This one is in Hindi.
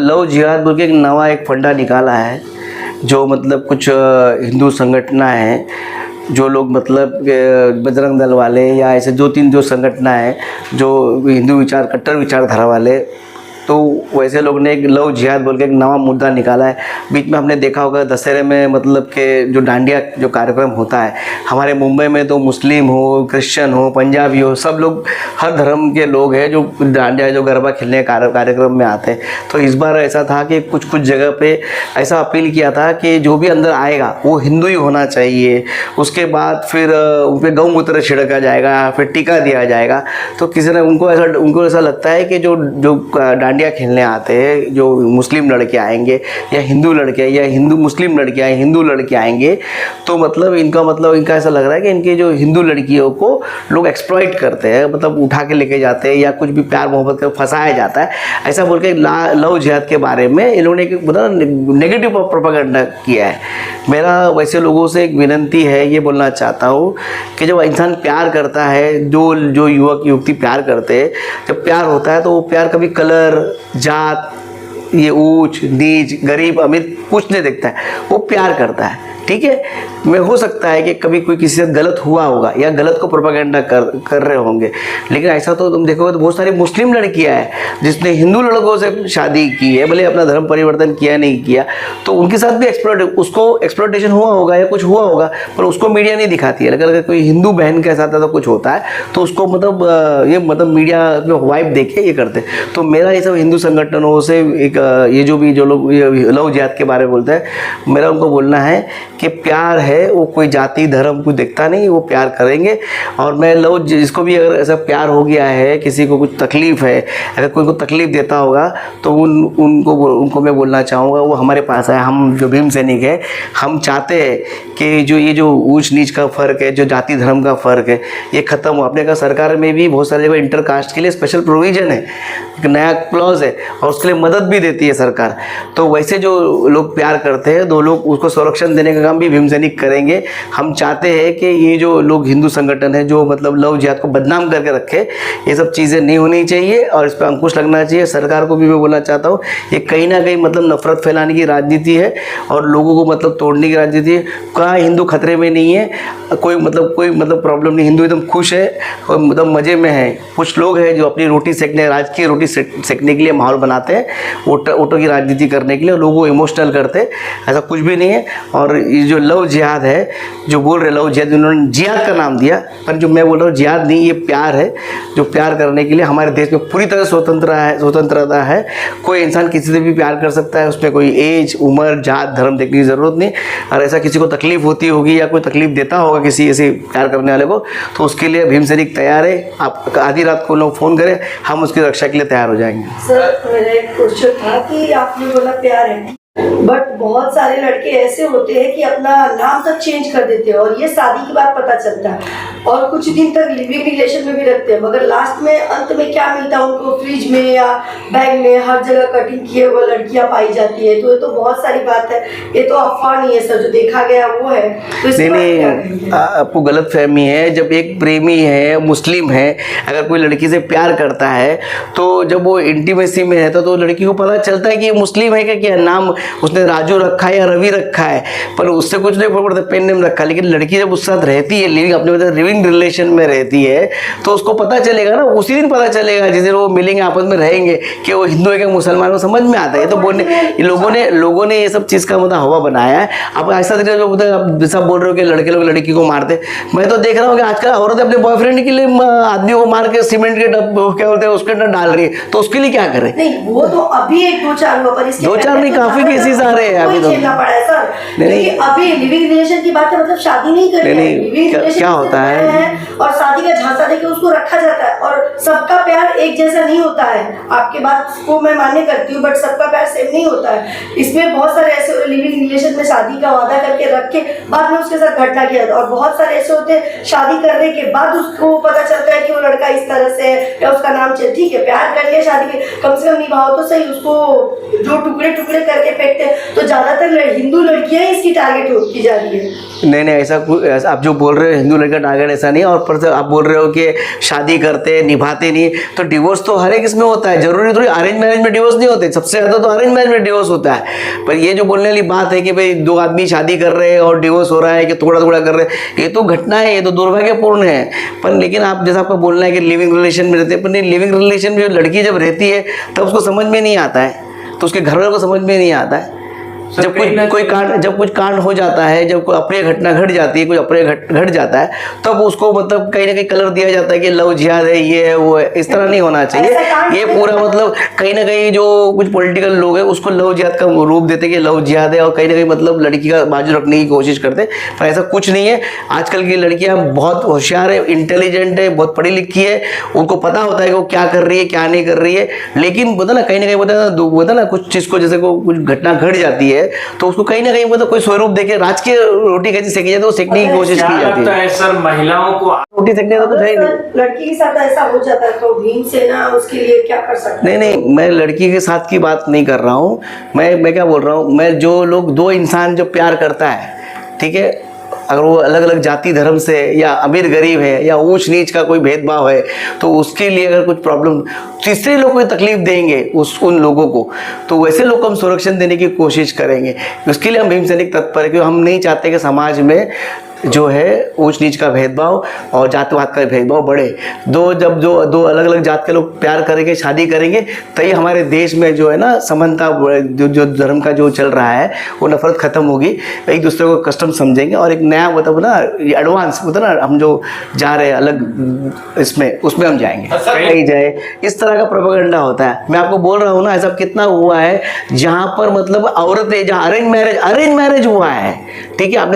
लव जिहाद बोल के एक नवा एक फंडा निकाला है, जो मतलब कुछ हिंदू संगठन है, जो लोग मतलब बजरंग दल वाले या ऐसे 2-3 जो संगठन है जो हिंदू विचार कट्टर विचारधारा वाले, तो वैसे लोग ने एक लव जिहाद बोल के एक नवा मुद्दा निकाला है। बीच में हमने देखा होगा दशहरे में मतलब के जो डांडिया जो कार्यक्रम होता है हमारे मुंबई में, तो मुस्लिम हो, क्रिश्चियन हो, पंजाबी हो, सब लोग हर धर्म के लोग हैं जो डांडिया जो गरबा खेलने कार्यक्रम में आते हैं। तो इस बार ऐसा था कि कुछ जगह पे ऐसा अपील किया था कि जो भी अंदर आएगा वो हिंदू ही होना चाहिए, उसके बाद फिर उन पर गौमूत्र छिड़का जाएगा, फिर टीका दिया जाएगा। तो किसी ने उनको ऐसा लगता है कि जो डांडिया खेलने आते हैं जो मुस्लिम लड़के आएंगे या हिंदू लड़के या हिंदू मुस्लिम लड़के आए हिंदू लड़के आएंगे, तो मतलब इनका ऐसा लग रहा है कि इनके जो हिंदू लड़कियों को लोग एक्सप्लॉइट करते हैं, मतलब उठा के लेके जाते हैं या कुछ भी प्यार मोहब्बत कर फंसाया जाता है, ऐसा बोल के लव जिहाद के बारे में इन लोगों ने मतलब नेगेटिव प्रोपेगेंडा किया है। मेरा वैसे लोगों से एक विनती है, ये बोलना चाहता हूँ कि जब इंसान प्यार करता है, जो युवक युवती प्यार करते हैं, जब प्यार होता है तो वो प्यार कभी कलर, जात, ये ऊंच नीच, गरीब अमीर कुछ नहीं देखता है, वो प्यार करता है। ठीक है, में हो सकता है कि कभी कोई किसी से गलत हुआ होगा या गलत को प्रोपेगेंडा कर रहे होंगे, लेकिन ऐसा तो तुम देखोगे तो बहुत सारी मुस्लिम लड़कियां हैं जिसने हिंदू लड़कों से शादी की है, भले अपना धर्म परिवर्तन किया नहीं किया, तो उनके साथ भी एक्सप्लॉयटेशन हुआ होगा या कुछ हुआ होगा, पर उसको मीडिया नहीं दिखाती है। अगर कोई हिंदू बहन के साथ तो कुछ होता है तो उसको मतलब मीडिया वाइब देखे ये करते। तो मेरा ये सब हिंदू संगठनों से एक जो लोग लव जिहाद के बारे में बोलते हैं, मेरा उनको बोलना है कि प्यार है वो कोई जाति धर्म को देखता नहीं, वो प्यार करेंगे। और मैं जिसको भी अगर ऐसा प्यार हो गया है, किसी को कुछ तकलीफ़ है, अगर कोई को तकलीफ़ देता होगा तो उनको मैं बोलना चाहूँगा वो हमारे पास है। हम जो भीम सैनिक है, हम चाहते हैं कि ये जो ऊंच नीच का फ़र्क है, जो जाति धर्म का फ़र्क है, ये ख़त्म हो। अपने का सरकार में भी बहुत सारे जगह इंटरकास्ट के लिए स्पेशल प्रोविज़न है, एक नया क्लॉज है और उसके लिए मदद भी देती है सरकार। तो वैसे जो लोग प्यार करते हैं, दो लोग उसको संरक्षण देने का काम भी भीम सैनिक करेंगे। हम चाहते हैं कि ये जो लोग हिंदू संगठन है जो मतलब लव जिहाद को बदनाम करके रखे, ये सब चीज़ें नहीं होनी चाहिए और इस पर अंकुश लगना चाहिए। सरकार को भी मैं बोलना चाहता हूँ, ये कहीं ना कहीं मतलब नफरत फैलाने की राजनीति है और लोगों को मतलब तोड़ने की राजनीति है। कहाँ हिंदू खतरे में नहीं है, कोई मतलब प्रॉब्लम नहीं, हिंदू एकदम खुश है और मतलब मज़े में है। कुछ लोग हैं जो अपनी रोटी सेकने, राजकीय रोटी सेकने के लिए माहौल बनाते हैं, वोटों की राजनीति करने के लिए, लोगों को इमोशनल करते हैं, ऐसा कुछ भी नहीं है। और ये जो लव जिहाद है, जो बोल रहे लव जिहाद, उन्होंने जिहाद का नाम दिया, पर जो मैं बोल रहा हूँ जिहाद नहीं, ये प्यार है। जो प्यार करने के लिए हमारे देश में पूरी तरह स्वतंत्रता है। कोई इंसान किसी से भी प्यार कर सकता है, उसमें कोई एज, उम्र, जात, धर्म देखने की ज़रूरत नहीं। और ऐसा किसी को तकलीफ होती होगी या कोई तकलीफ देता होगा किसी ऐसे प्यार करने वाले को, तो उसके लिए भीम सैनिक तैयार है। आप आधी रात को लोग फ़ोन करें, हम उसकी रक्षा के लिए तैयार हो जाएंगे। सर, मेरा एक क्वेश्चन था कि आपने बोला प्यार है, बट बहुत सारे लड़के ऐसे होते हैं कि अपना नाम तक चेंज कर देते हैं और ये शादी के बाद पता चलता है और कुछ दिन तक लिविंग रिलेशन में भी रखते हैं, मगर लास्ट में अंत में क्या मिलता है उनको, फ्रिज में या बैग में हर जगह कटिंग किए हुए लड़कियां पाई जाती है। तो ये तो बहुत सारी बात है, ये तो अफवाह नहीं है सर, जो देखा गया वो है। तो नहीं, आपको गलत फहमी है। जब एक प्रेमी है, मुस्लिम है, अगर कोई लड़की से प्यार करता है तो जब वो इंटीमेसी में रहता तो लड़की को पता चलता है कि ये मुस्लिम है क्या नाम उसने राजू रखा है या रवि रखा है, पर उससे कुछ नहीं फर्क पड़ता, पेन नेम रखा। लेकिन लड़की जब उसके साथ रहती है, लिविंग रिलेशन में रहती है, तो उसको पता चलेगा ना, उसी दिन पता चलेगा जिस दिन वो मिलेंगे, आपस में रहेंगे, कि वो हिंदू है क्या मुसलमान, को समझ में आता है। तो लोगों ने ये सब चीज़ का मतलब हवा बनाया है। आप ऐसा जो सब बोल रहे हो कि लड़के लोग लड़की को मारते, मैं तो देख रहा हूँ कि आजकल औरतें अपने बॉयफ्रेंड के लिए आदमियों को मार के सीमेंट के क्या बोलते हैं उसके अंदर डाल रही है, तो उसके लिए क्या करें? नहीं, वो तो अभी एक दो चार हुआ, पर इसके दो चार नहीं, काफी केसेस आ रहे हैं अभी तो। खेलना पड़ा है सर, नहीं अभी लिविंग रिलेशन की बात है, मतलब शादी नहीं कर रहे हैं, क्या होता है और शादी का झांसा देके उसको रखा जाता है। और सबका प्यार एक जैसा नहीं होता है, आपके बात को मैं मान्य करती हूँ, बट सबका प्यार सेम नहीं होता है। इसमें बहुत सारे ऐसे लिविंग रिलेशन में शादी का वादा करके रख के बाद में उसके साथ घटना किया, और बहुत सारे ऐसे होते हैं शादी करने के बाद उसको पता चलता है कि वो लड़का इस तरह से या उसका नाम ठीक है, प्यार कर लिया, शादी के कम से कम निभाओ तो सही, उसको जो टुकड़े टुकड़े करके बैठते हैं, तो ज्यादातर हिंदू लड़कियां ही इसकी टारगेट होती जा रही है। नहीं ऐसा आप जो बोल रहे हो हिंदू लड़का टारगेट ऐसा नहीं है। और पर आप बोल रहे हो कि शादी करते निभाते नहीं, तो डिवोर्स तो हर एक इसमें होता है, जरूरी थोड़ी अरेंज मैरिज में डिवोर्स नहीं होते, सबसे ज़्यादा तो अरेंज मैरिज में डिवोर्स होता है। पर ये जो बोलने वाली बात है कि भाई दो आदमी शादी कर रहे हैं और डिवोर्स हो रहा है कि थोड़ा थोड़ा कर रहे हैं, ये तो घटना है, ये तो दुर्भाग्यपूर्ण है। पर लेकिन आप जैसा आपका बोलना है कि लिविंग रिलेशन में रहते हैं, पर नहीं, लिविंग रिलेशन में जो लड़की जब रहती है तब उसको समझ में नहीं आता है, तो उसके घर वालों को समझ में नहीं आता है। जब कुछ कांड हो जाता है, जब कोई अप्रिय घटना घट जाती है, कोई अप्रिय घट जाता है, तब उसको मतलब कहीं ना कहीं कलर दिया जाता है कि लव जिहाद है, ये है वो है। इस तरह नहीं होना चाहिए। ये पूरा मतलब कहीं ना कहीं जो कुछ पॉलिटिकल लोग हैं उसको लव जिहाद का रूप देते कि लव जिहाद है, और कहीं ना कहीं मतलब लड़की का बाजू रखने की कोशिश करते, पर ऐसा कुछ नहीं है। आजकल की लड़कियां बहुत होशियार है, इंटेलिजेंट है, बहुत पढ़ी लिखी है, उनको पता होता है कि वो क्या कर रही है क्या नहीं कर रही है। लेकिन बता ना कहीं ना कहीं बता ना कुछ चीज़ को, जैसे को कुछ घटना घट जाती है तो उसको कहीं ना कहीं मतलब कोई स्वरूप देके राज की रोटी कैसे सेकी जाती है, वो सेकने की कोशिश की जाती है। सर महिलाओं को रोटी सेकने का तो है नहीं। लड़की के साथ ऐसा हो जाता है तो भीमसेना उसके लिए क्या कर सकते हैं? नहीं, मैं लड़की के साथ की बात नहीं कर रहा हूँ। मैं क्या बोल रहा हूँ, मैं जो लोग दो इंसान जो प्यार करता है, ठीक है, अगर वो अलग अलग जाति धर्म से या अमीर गरीब है या ऊंच नीच का कोई भेदभाव है, तो उसके लिए अगर कुछ प्रॉब्लम तीसरे लोग को तकलीफ देंगे उन लोगों को, तो वैसे लोग को हम संरक्षण देने की कोशिश करेंगे। उसके लिए हम भीमसैनिक तत्पर है, क्योंकि हम नहीं चाहते कि समाज में जो है ऊंच नीच का भेदभाव और जातिवाद का भेदभाव बढ़े। जब दो अलग अलग जात के लोग प्यार करेंगे, शादी करेंगे, तभी हमारे देश में जो है ना समानता, जो धर्म का जो चल रहा है वो नफरत खत्म होगी, एक दूसरे को कस्टम समझेंगे और एक नया मतलब ना एडवांस मतलब ना हम जो जा रहे हैं अलग उसमें हम जाएंगे, कहीं जाए। इस तरह का प्रोपेगेंडा होता है। मैं आपको बोल रहा हूँ ना, ऐसा कितना हुआ है जहाँ पर मतलब औरतें, जहाँ अरेंज मैरिज हुआ है, ठीक है, आपने